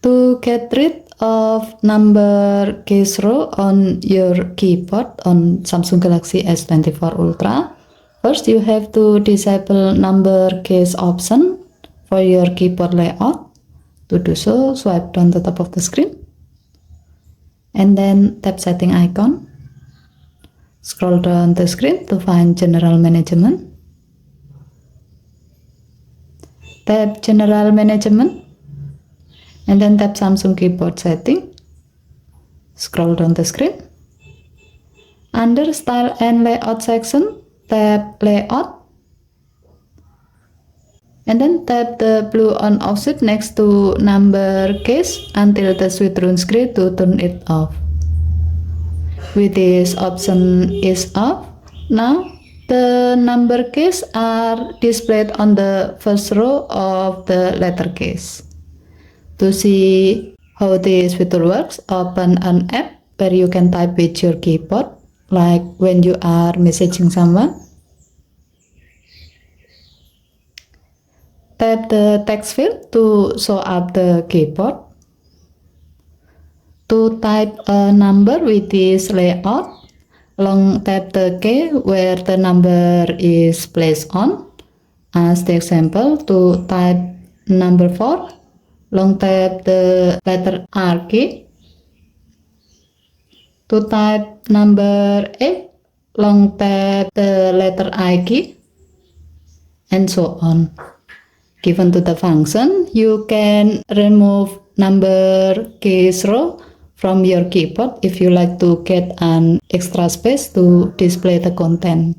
To get rid of number case row on your keyboard on Samsung Galaxy S24 Ultra, first you have to disable number case option for your keyboard layout. To do so, swipe down the top of the screen and then tap setting icon. Scroll down the screen to find general management. Tap general management and then tap Samsung keyboard setting. Scroll down the screen. Under style and layout section, tap layout and then tap the blue on off switch next to number case until the switch turns grey to turn it off. With this option is off, now the number case are displayed on the first row of the letter case. To see how this feature works, open an app where you can type with your keyboard, like when you are messaging someone. Tap the text field to show up the keyboard. To type a number with this layout, long tap the key where the number is placed on. As the example, to type number 4, long tap the letter R key. To type number 8, long tap the letter I key, and so on. Given to the function, you can remove number case row from your keyboard if you like to get an extra space to display the content.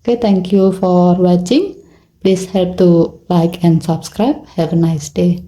Okay, thank you for watching. Please help to like and subscribe. Have a nice day.